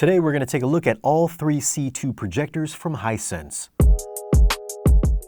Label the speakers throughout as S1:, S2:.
S1: Today we're going to take a look at all three C2 projectors from Hisense.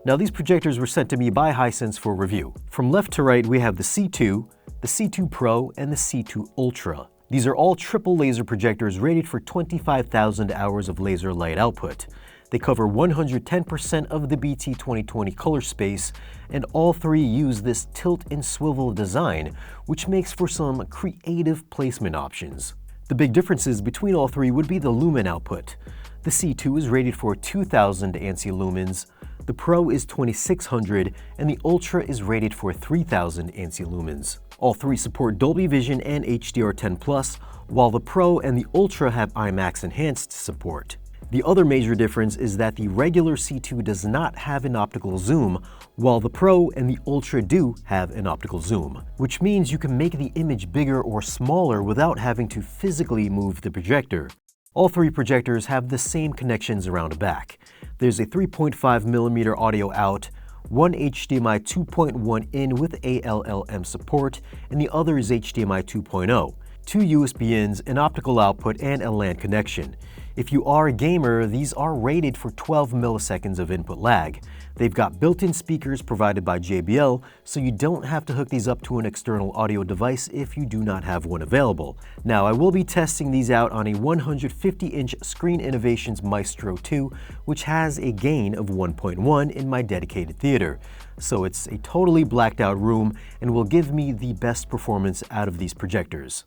S1: Now these projectors were sent to me by Hisense for review. From left to right we have the C2, the C2 Pro, and the C2 Ultra. These are all triple laser projectors rated for 25,000 hours of laser light output. They cover 110% of the BT 2020 color space, and all three use this tilt and swivel design, which makes for some creative placement options. The big differences between all three would be the lumen output. The C2 is rated for 2,000 ANSI lumens, the Pro is 2,600, and the Ultra is rated for 3,000 ANSI lumens. All three support Dolby Vision and HDR10+, while the Pro and the Ultra have IMAX Enhanced support. The other major difference is that the regular C2 does not have an optical zoom, while the Pro and the Ultra do have an optical zoom, which means you can make the image bigger or smaller without having to physically move the projector. All three projectors have the same connections around the back. There's a 3.5mm audio out, one HDMI 2.1 in with ALLM support, and the other is HDMI 2.0, two USB ins, an optical output, and a LAN connection. If you are a gamer, these are rated for 12 milliseconds of input lag. They've got built-in speakers provided by JBL, so you don't have to hook these up to an external audio device if you do not have one available. Now, I will be testing these out on a 150-inch Screen Innovations Maestro 2, which has a gain of 1.1 in my dedicated theater. So it's a totally blacked out room and will give me the best performance out of these projectors.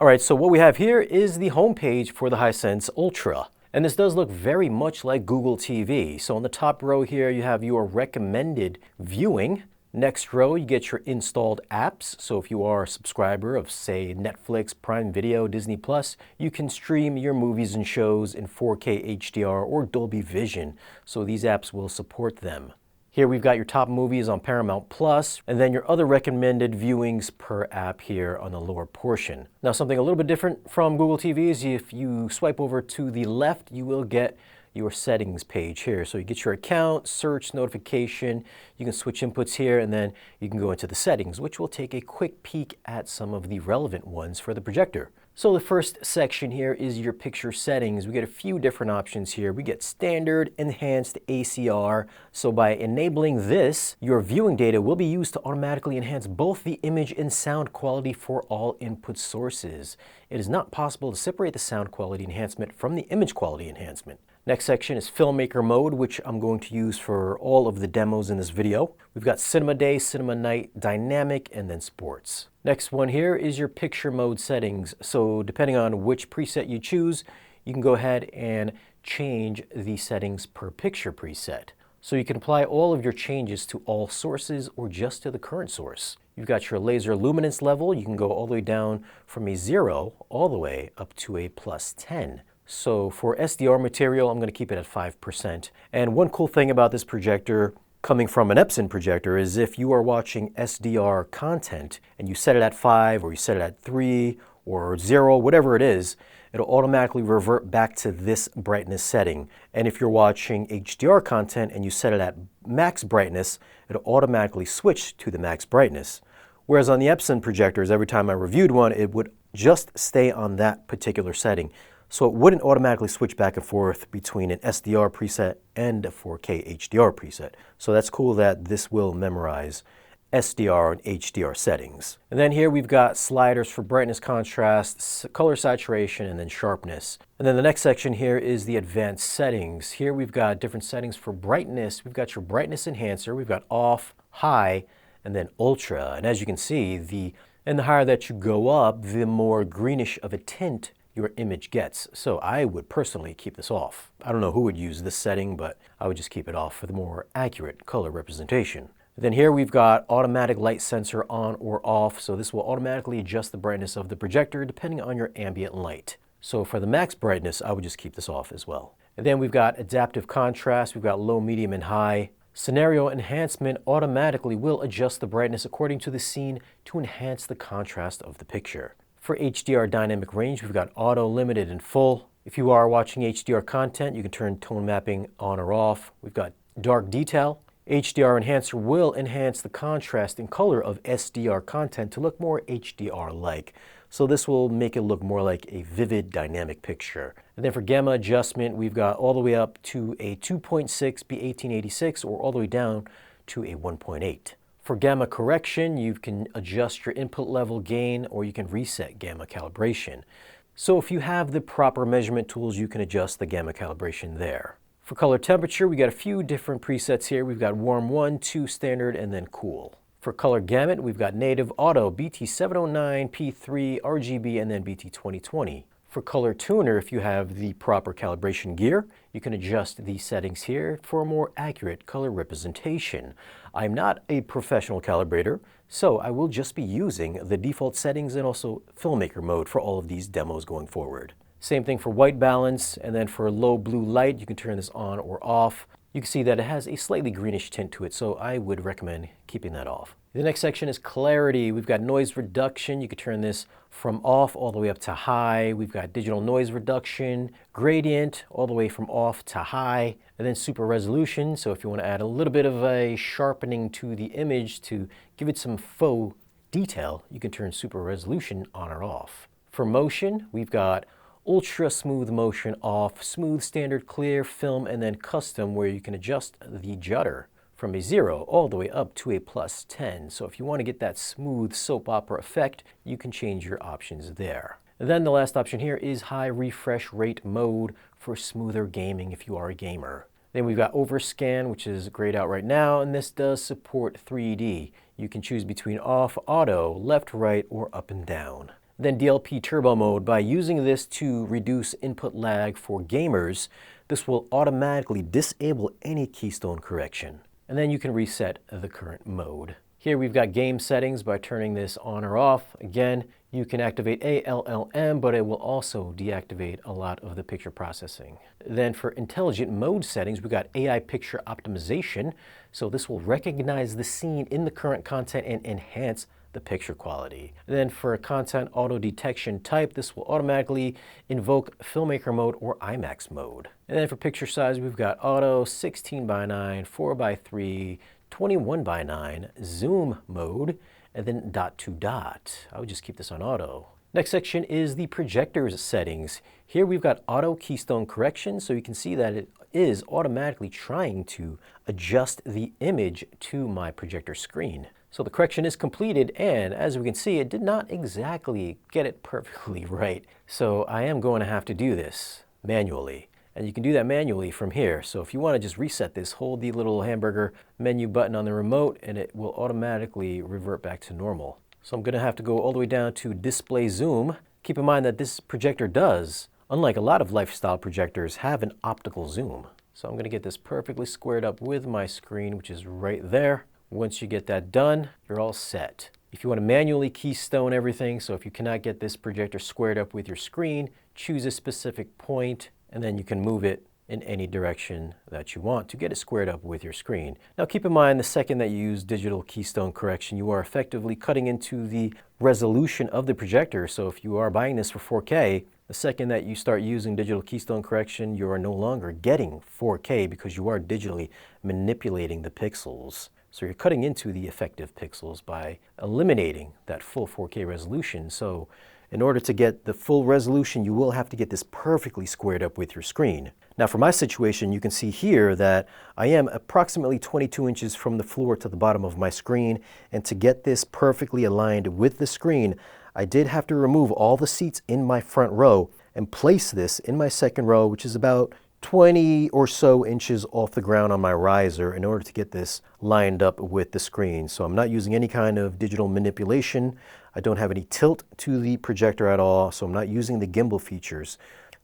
S1: Alright, so what we have here is the homepage for the Hisense Ultra. And this does look very much like Google TV. So on the top row here, you have your recommended viewing. Next row, you get your installed apps. So if you are a subscriber of, say, Netflix, Prime Video, Disney+, you can stream your movies and shows in 4K HDR or Dolby Vision. So these apps will support them. Here we've got your top movies on Paramount+, and then your other recommended viewings per app here on the lower portion. Now something a little bit different from Google TV is if you swipe over to the left, you will get your settings page here. So you get your account, search, notification, you can switch inputs here, and then you can go into the settings, which will take a quick peek at some of the relevant ones for the projector. So the first section here is your picture settings. We get a few different options here. We get standard, enhanced, ACR. So by enabling this, your viewing data will be used to automatically enhance both the image and sound quality for all input sources. It is not possible to separate the sound quality enhancement from the image quality enhancement. Next section is Filmmaker Mode, which I'm going to use for all of the demos in this video. We've got Cinema Day, Cinema Night, Dynamic, and then Sports. Next one here is your Picture Mode settings. So depending on which preset you choose, you can go ahead and change the settings per picture preset. So you can apply all of your changes to all sources or just to the current source. You've got your laser luminance level. You can go all the way down from a 0 all the way up to a +10. So for SDR material, I'm going to keep it at 5%. And one cool thing about this projector, coming from an Epson projector, is if you are watching SDR content and you set it at 5 or you set it at 3 or 0, whatever it is, it'll automatically revert back to this brightness setting. And if you're watching HDR content and you set it at max brightness, it'll automatically switch to the max brightness. Whereas on the Epson projectors, every time I reviewed one, it would just stay on that particular setting. So it wouldn't automatically switch back and forth between an SDR preset and a 4K HDR preset. So that's cool that this will memorize SDR and HDR settings. And then here we've got sliders for brightness, contrast, color saturation, and then sharpness. And then the next section here is the advanced settings. Here we've got different settings for brightness. We've got your brightness enhancer, we've got off, high, and then ultra. And as you can see, the higher that you go up, the more greenish of a tint your image gets. So I would personally keep this off. I don't know who would use this setting, but I would just keep it off for the more accurate color representation. Then here we've got automatic light sensor on or off. So this will automatically adjust the brightness of the projector depending on your ambient light. So for the max brightness, I would just keep this off as well. And then we've got adaptive contrast. We've got low, medium, and high. Scenario enhancement automatically will adjust the brightness according to the scene to enhance the contrast of the picture. For HDR dynamic range, we've got auto, limited, and full. If you are watching HDR content, you can turn tone mapping on or off. We've got dark detail. HDR enhancer will enhance the contrast and color of SDR content to look more HDR-like. So this will make it look more like a vivid dynamic picture. And then for gamma adjustment, we've got all the way up to a 2.6 B1886 or all the way down to a 1.8. For gamma correction, you can adjust your input level gain or you can reset gamma calibration. So if you have the proper measurement tools, you can adjust the gamma calibration there. For color temperature, we got a few different presets here. We've got warm 1, 2 standard, and then cool. For color gamut, we've got native, auto, BT709, P3, RGB, and then BT2020. For color tuner, if you have the proper calibration gear, you can adjust these settings here for a more accurate color representation. I'm not a professional calibrator, so I will just be using the default settings and also filmmaker mode for all of these demos going forward. Same thing for white balance, and then for low blue light, you can turn this on or off. You can see that it has a slightly greenish tint to it, so I would recommend keeping that off. The next section is clarity. We've got noise reduction. You can turn this from off all the way up to high. We've got digital noise reduction, gradient, all the way from off to high, and then super resolution. So if you want to add a little bit of a sharpening to the image to give it some faux detail, you can turn super resolution on or off. For motion, we've got ultra smooth motion off, smooth standard clear, film, and then custom where you can adjust the judder from a 0 all the way up to a +10. So if you want to get that smooth soap opera effect, you can change your options there. And then the last option here is high refresh rate mode for smoother gaming if you are a gamer. Then we've got overscan, which is grayed out right now, and this does support 3D. You can choose between off, auto, left, right, or up and down. Then DLP turbo mode. By using this to reduce input lag for gamers, this will automatically disable any keystone correction. And then you can reset the current mode. Here we've got game settings. By turning this on or off, again, you can activate ALLM, but it will also deactivate a lot of the picture processing. Then for intelligent mode settings, we've got AI picture optimization. So this will recognize the scene in the current content and enhance the picture quality. Then for content auto detection type, this will automatically invoke filmmaker mode or IMAX mode. And then for picture size, we've got auto, 16:9, 4:3, 21:9, zoom mode, and then dot to dot. I would just keep this on auto. Next section is the projectors settings. Here we've got auto keystone correction, so you can see that it is automatically trying to adjust the image to my projector screen. So the correction is completed, and as we can see, it did not exactly get it perfectly right. So I am going to have to do this manually. And you can do that manually from here. So if you want to just reset this, hold the little hamburger menu button on the remote and it will automatically revert back to normal. So I'm going to have to go all the way down to display zoom. Keep in mind that this projector does, unlike a lot of lifestyle projectors, have an optical zoom. So I'm going to get this perfectly squared up with my screen, which is right there. Once you get that done, you're all set. If you want to manually keystone everything, so if you cannot get this projector squared up with your screen, choose a specific point and then you can move it in any direction that you want to get it squared up with your screen. Now keep in mind, the second that you use digital keystone correction, you are effectively cutting into the resolution of the projector. So if you are buying this for 4K, the second that you start using digital keystone correction, you are no longer getting 4K because you are digitally manipulating the pixels. So you're cutting into the effective pixels by eliminating that full 4K resolution. So in order to get the full resolution, you will have to get this perfectly squared up with your screen. Now for my situation, you can see here that I am approximately 22 inches from the floor to the bottom of my screen. And to get this perfectly aligned with the screen, I did have to remove all the seats in my front row and place this in my second row, which is about 20 or so inches off the ground on my riser in order to get this lined up with the screen. So I'm not using any kind of digital manipulation. I don't have any tilt to the projector at all, so I'm not using the gimbal features.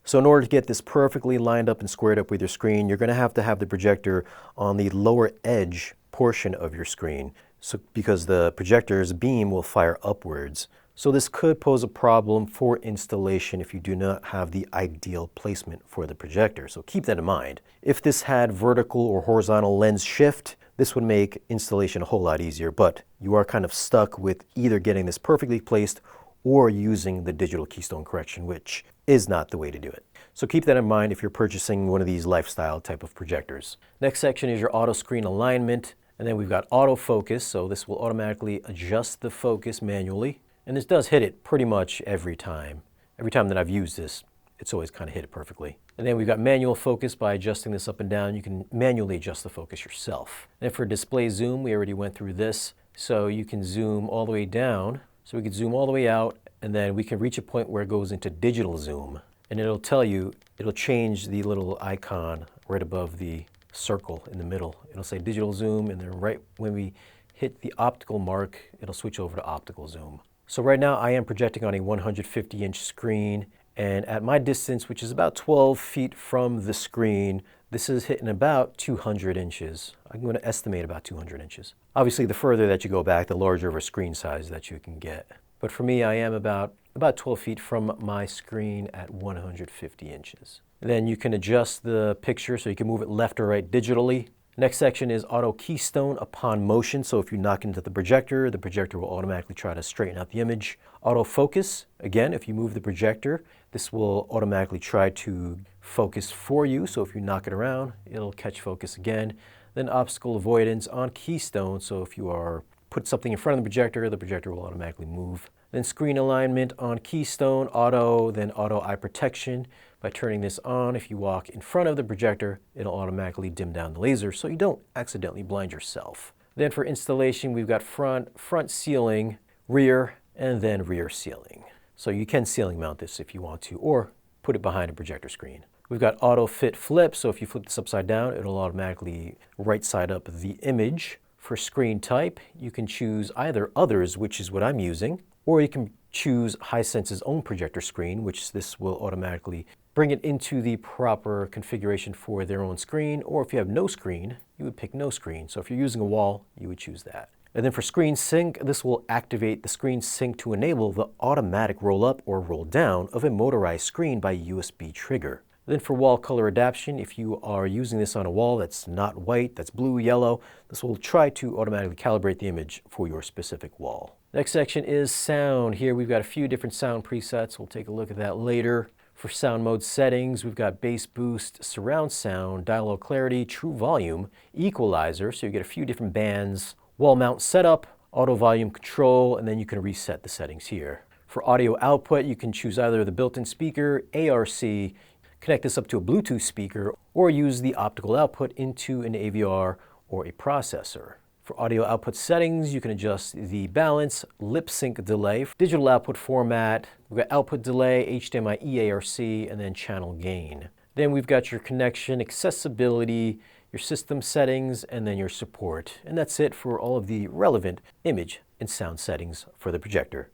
S1: So in order to get this perfectly lined up and squared up with your screen, you're going to have the projector on the lower edge portion of your screen, so because the projector's beam will fire upwards. So this could pose a problem for installation if you do not have the ideal placement for the projector. So keep that in mind. If this had vertical or horizontal lens shift, this would make installation a whole lot easier, but you are kind of stuck with either getting this perfectly placed or using the digital keystone correction, which is not the way to do it. So keep that in mind if you're purchasing one of these lifestyle type of projectors. Next section is your auto screen alignment, and then we've got autofocus, so this will automatically adjust the focus manually. And this does hit it pretty much every time. Every time that I've used this, it's always kind of hit it perfectly. And then we've got manual focus. By adjusting this up and down, you can manually adjust the focus yourself. And for display zoom, we already went through this. So you can zoom all the way down. So we can zoom all the way out, and then we can reach a point where it goes into digital zoom. And it'll tell you, it'll change the little icon right above the circle in the middle. It'll say digital zoom, and then right when we hit the optical mark, it'll switch over to optical zoom. So right now I am projecting on a 150-inch screen, and at my distance, which is about 12 feet from the screen, this is hitting about 200 inches. I'm going to estimate about 200 inches. Obviously, the further that you go back, the larger of a screen size that you can get. But for me, I am about 12 feet from my screen at 150 inches. Then you can adjust the picture so you can move it left or right digitally. Next section is auto keystone upon motion. So if you knock into the projector will automatically try to straighten out the image. Auto focus, again, if you move the projector, this will automatically try to focus for you. So if you knock it around, it'll catch focus again. Then obstacle avoidance on keystone. So if you put something in front of the projector will automatically move. Then screen alignment on keystone, auto, then auto eye protection. By turning this on, if you walk in front of the projector, it'll automatically dim down the laser so you don't accidentally blind yourself. Then for installation, we've got front ceiling, rear, and then rear ceiling. So you can ceiling mount this if you want to, or put it behind a projector screen. We've got auto fit flip, so if you flip this upside down, it'll automatically right side up the image. For screen type, you can choose either others, which is what I'm using, or you can choose Hisense's own projector screen, which this will automatically bring it into the proper configuration for their own screen, or if you have no screen, you would pick no screen. So if you're using a wall, you would choose that. And then for screen sync, this will activate the screen sync to enable the automatic roll up or roll down of a motorized screen by USB trigger. Then for wall color adaptation, if you are using this on a wall that's not white, that's blue, yellow, this will try to automatically calibrate the image for your specific wall. Next section is sound. Here we've got a few different sound presets. We'll take a look at that later. For sound mode settings, we've got bass boost, surround sound, dialogue clarity, true volume, equalizer, so you get a few different bands, wall mount setup, auto volume control, and then you can reset the settings here. For audio output, you can choose either the built-in speaker, ARC, connect this up to a Bluetooth speaker, or use the optical output into an AVR or a processor. For audio output settings, you can adjust the balance, lip sync delay, digital output format, we've got output delay, HDMI EARC, and then channel gain. Then we've got your connection, accessibility, your system settings, and then your support. And that's it for all of the relevant image and sound settings for the projector.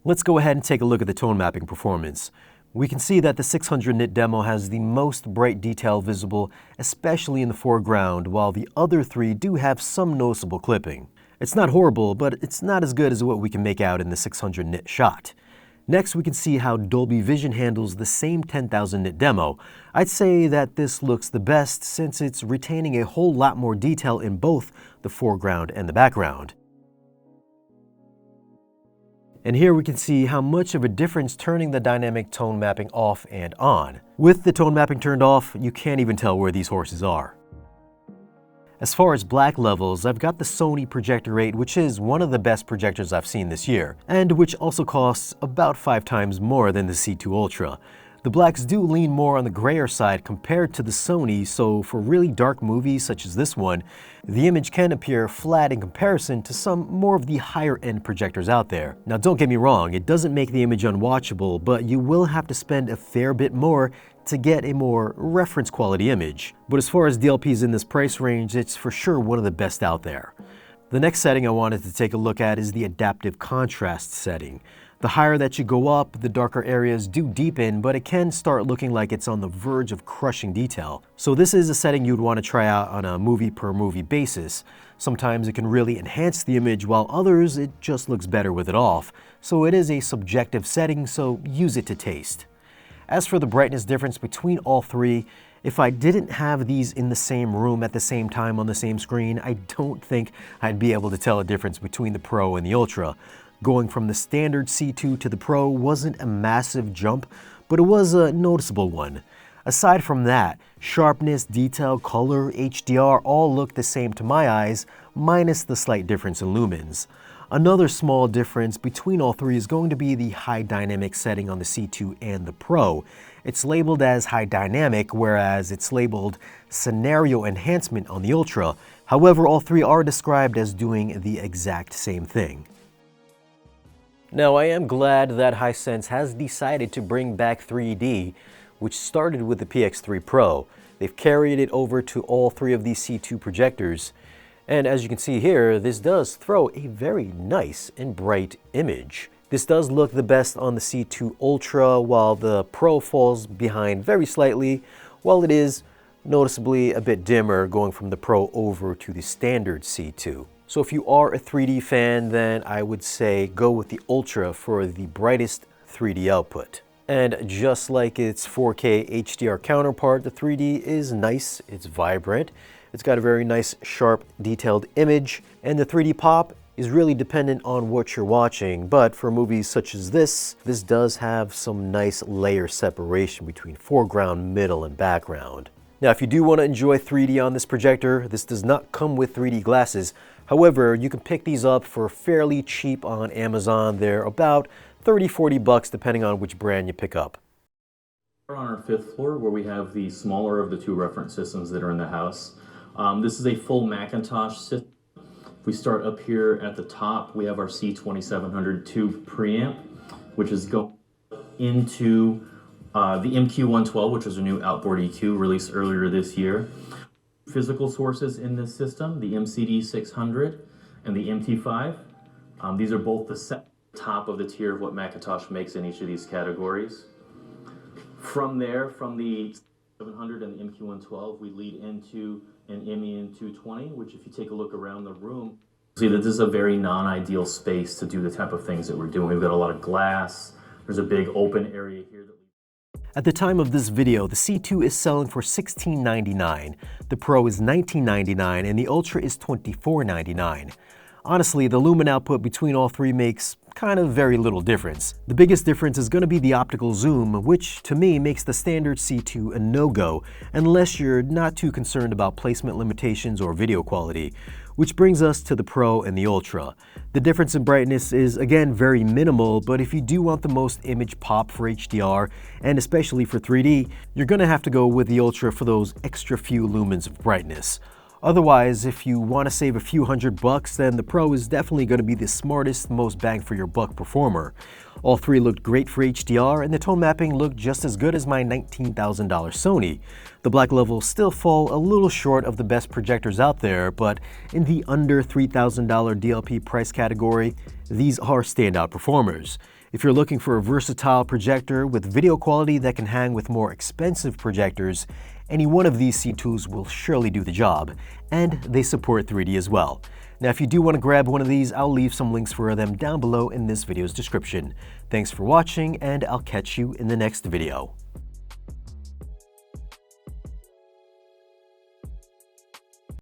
S1: Let's go ahead and take a look at the tone mapping performance. We can see that the 600 nit demo has the most bright detail visible, especially in the foreground, while the other three do have some noticeable clipping. It's not horrible, but it's not as good as what we can make out in the 600 nit shot. Next, we can see how Dolby Vision handles the same 10,000 nit demo. I'd say that this looks the best since it's retaining a whole lot more detail in both the foreground and the background. And here we can see how much of a difference turning the dynamic tone mapping off and on. With the tone mapping turned off, you can't even tell where these horses are. As far as black levels, I've got the Sony Projector 8, which is one of the best projectors I've seen this year, and which also costs about 5 times more than the C2 Ultra. The blacks do lean more on the grayer side compared to the Sony, so for really dark movies such as this one, the image can appear flat in comparison to some more of the higher end projectors out there. Now don't get me wrong, it doesn't make the image unwatchable, but you will have to spend a fair bit more to get a more reference quality image. But as far as DLPs in this price range, it's for sure one of the best out there. The next setting I wanted to take a look at is the adaptive contrast setting. The higher that you go up, the darker areas do deepen, but it can start looking like it's on the verge of crushing detail. So this is a setting you'd want to try out on a movie per movie basis. Sometimes it can really enhance the image, while others it just looks better with it off. So it is a subjective setting, so use it to taste. As for the brightness difference between all three, if I didn't have these in the same room at the same time on the same screen, I don't think I'd be able to tell a difference between the Pro and the Ultra. Going from the standard C2 to the Pro wasn't a massive jump, but it was a noticeable one. Aside from that, sharpness, detail, color, HDR all look the same to my eyes, minus the slight difference in lumens. Another small difference between all three is going to be the high dynamic setting on the C2 and the Pro. It's labeled as high dynamic, whereas it's labeled scenario enhancement on the Ultra. However, all three are described as doing the exact same thing. Now, I am glad that Hisense has decided to bring back 3D, which started with the PX3 Pro. They've carried it over to all three of these C2 projectors. And as you can see here, this does throw a very nice and bright image. This does look the best on the C2 Ultra, while the Pro falls behind very slightly, while it is noticeably a bit dimmer going from the Pro over to the standard C2. So if you are a 3D fan, then I would say go with the Ultra for the brightest 3D output. And just like its 4K HDR counterpart, the 3D is nice, it's vibrant, it's got a very nice, sharp, detailed image, and the 3D pop is really dependent on what you're watching, but for movies such as this does have some nice layer separation between foreground, middle, and background. Now, if you do want to enjoy 3D on this projector, this does not come with 3D glasses. However, you can pick these up for fairly cheap on Amazon. They're about $30–40 bucks depending on which brand you pick up.
S2: We're on our 5th floor where we have the smaller of the two reference systems that are in the house. This is a full Macintosh system. If we start up here at the top, we have our C2700 tube preamp, which is going into the MQ112, which is a new outboard EQ released earlier this year. Physical sources in this system, the MCD600 and the MT5. These are both the top of the tier of what Macintosh makes in each of these categories. From there, from the 700 and the MQ112, we lead into an MEN220, which if you take a look around the room, see that this is a very non-ideal space to do the type of things that we're doing. We've got a lot of glass. There's a big open area here.
S1: At the time of this video, the C2 is selling for $16.99, the Pro is $19.99, and the Ultra is $24.99. Honestly, the lumen output between all three makes kind of very little difference. The biggest difference is going to be the optical zoom, which to me makes the standard C2 a no-go, unless you're not too concerned about placement limitations or video quality. Which brings us to the Pro and the Ultra. The difference in brightness is again very minimal, but if you do want the most image pop for HDR, and especially for 3D, you're going to have to go with the Ultra for those extra few lumens of brightness. Otherwise, if you want to save a few $100, then the Pro is definitely going to be the smartest, most bang for your buck performer. All three looked great for HDR, and the tone mapping looked just as good as my $19,000 Sony. The black levels still fall a little short of the best projectors out there, but in the under $3,000 DLP price category, these are standout performers. If you're looking for a versatile projector with video quality that can hang with more expensive projectors, any one of these C2s will surely do the job, and they support 3D as well. Now, if you do want to grab one of these, I'll leave some links for them down below in this video's description. Thanks for watching, and I'll catch you in the next video.